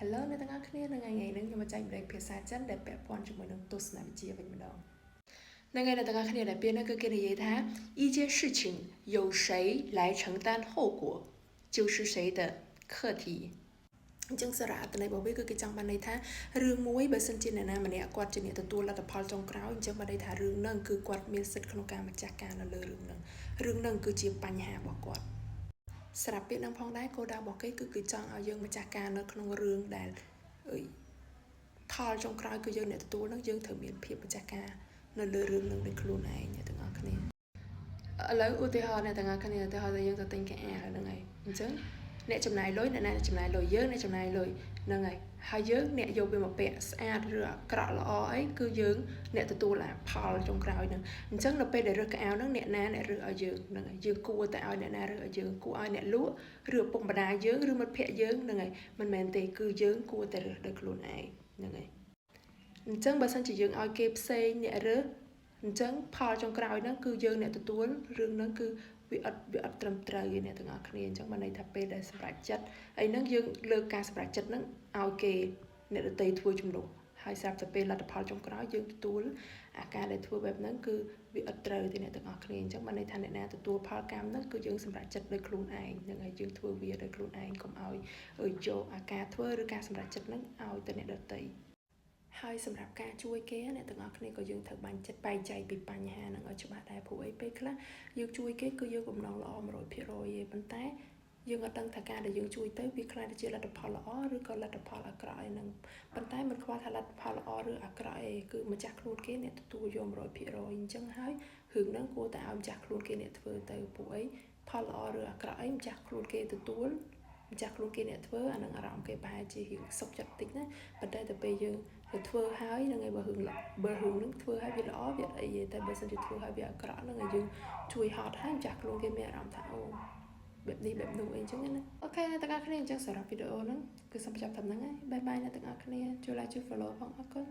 Hello អ្នកទាំងអស់គ្នានៅថ្ងៃនេះខ្ញុំមកចែកម្លែកភាសាចិនដែលពាក់ព័ន្ធជាមួយនឹងទស្សនវិជ្ជាវិញម្ដងនៅថ្ងៃអ្នកទាំងអស់គ្នាដែលពេលនេះគឺគេនិយាយថា一件事情由谁来承担后果就是谁的课题អញ្ចឹងសារៈអត្ថន័យរបស់វាគឺគេចង់បានន័យថារឿងមួយបើសិនជាអ្នកណាម្នាក់គាត់ជាអ្នកទទួលលទ្ធផលចុងក្រោយអញ្ចឹងបានន័យថារឿងហ្នឹងគឺគាត់មានសិទ្ធិក្នុងការម្ចាស់ការនៅលើរឿងហ្នឹងគឺជាបញ្ហារបស់គាត់ស្រាប់ពាក្យនឹងផងដែរគោលដៅរបស់គេគឺចង់ឲ្យយើងម្ចាស់ការនៅក្នុងរឿងដែលផលចុងក្រោយគឺយើងអ្នកទទួលនឹងយើងត្រូវមានភាពម្ចាស់ការនៅលើរឿងនឹងដោយខ្លួនឯងអ្នកទាំងអស់គ្នាឥឡូវឧទាហរណ៍អ្នកទាំងអស់គ្នាឧទាហរណ៍ថាយើងទៅទិញកៅអៅហ្នឹងហើយអញ្ចឹងអ្នកចំណាយលុយអ្នកណាចំណាយលុយយើងអ្នកចំណាយលុយហ្នឹងហើយយើងអ្នកយកវាមកពាក់ស្អាតឬអាក្រក់ល្អអីគឺយើងអ្នកទទួលផលចុងក្រោយហ្នឹងអញ្ចឹងនៅពេលដែលរើសកៅអៅហ្នឹងអ្នកណាអ្នករើសឲ្យយើងហ្នឹងហើយយើងគួរតែឲ្យអ្នកណារើសឲ្យយើងគួរឲ្យអ្នកលក់ឬឪពុកម្ដាយយើងឬមិត្តភក្តិយើងហ្នឹងហើយមិនមែនទេគឺយើងគួរតែរើសដោយខ្លួនឯងហ្នឹងហើយអញ្ចឹងបើសិនជាយើងឲ្យគេផ្សេងអ្នករើសអញ្ចឹងផលចុងក្រោយហ្នឹងគឺយើងអ្នកទទួលរឿងហ្នឹងគឺវាអត់ត្រឹមត្រូវទេអ្នកទាំងអស់គ្នាអញ្ចឹងបានន័យថាពេលដែលសម្រេចចិត្តអីហ្នឹងយើងលើកការសម្រេចចិត្តហ្នឹងឲ្យគេអ្នកដទៃធ្វើជំនួសហើយស្រាប់តែពេលលទ្ធផលចុងក្រោយយើងទទួលអាការដែលធ្វើបែបហ្នឹងគឺវាអត់ត្រូវទេអ្នកទាំងអស់គ្នាអញ្ចឹងបានន័យថាអ្នកណាទទួលផលកម្មហ្នឹងគឺយើងសម្រេចចិត្តដោយខ្លួនឯងហ្នឹងហើយយើងធ្វើវាដោយខ្លួនឯងកុំឲ្យយកអាការធ្វើឬការសម្រេចចិត្តហ្នឹងឲ្យទៅអ្នកដទៃហើយសម្រាប់ការជួយគេអ្នកទាំងអស់គ្នាក៏យើងត្រូវបាញ់ចិត្តបែងចែកពីបញ្ហាហ្នឹងឲ្យច្បាស់ដែរព្រោះអីពេលខ្លះយើងជួយគេគឺយើងបំណងល្អ 100% ទេប៉ុន្តែយើងអត់ដឹងថាការដែលយើងជួយទៅវាខ្លះទៅជាលទ្ធផលល្អឬក៏លទ្ធផលអាក្រក់ឯហ្នឹងប៉ុន្តែមិនខ្វល់ថាលទ្ធផលល្អឬអាក្រក់ឯងគឺម្ចាស់ខ្លួនគេអ្នកទទួលយក 100% អញ្ចឹងហើយរឿងហ្នឹងគួរតែឲ្យម្ចាស់ខ្លួនគេអ្នកធ្វើទៅព្រោះអីផលល្អឬអាក្រក់អីម្ចាស់ខ្លួនគេទទួលម្ចាស់ខ្លួនគេអ្នកធ្វើអានឹងអារម្មណ៍គេប្រហែលជារៀងសុខចិត្តតិចណាប៉ុន្តែទៅពេលយើងទៅធ្វើហើយហ្នឹងឯងបើរឿងហ្នឹងធ្វើហើយវាល្អវាអីទេតែបើសិនជាធ្វើហើយវាអាក្រក់ហ្នឹងឯងយើងជួយហត់ហើយម្ចាស់ខ្លួនគេមានអារម្មណ៍ថាអូបែបនេះបែបនោះអីចឹងណាអូខេអ្នកទាំងអស់គ្នាអញ្ចឹងសម្រាប់វីដេអូហ្នឹងគឺសូមបញ្ចប់តែហ្នឹងហើយបាយបាយអ្នកទាំងអស់គ្នាជួយ like ជួយ follow ផងអរគុណ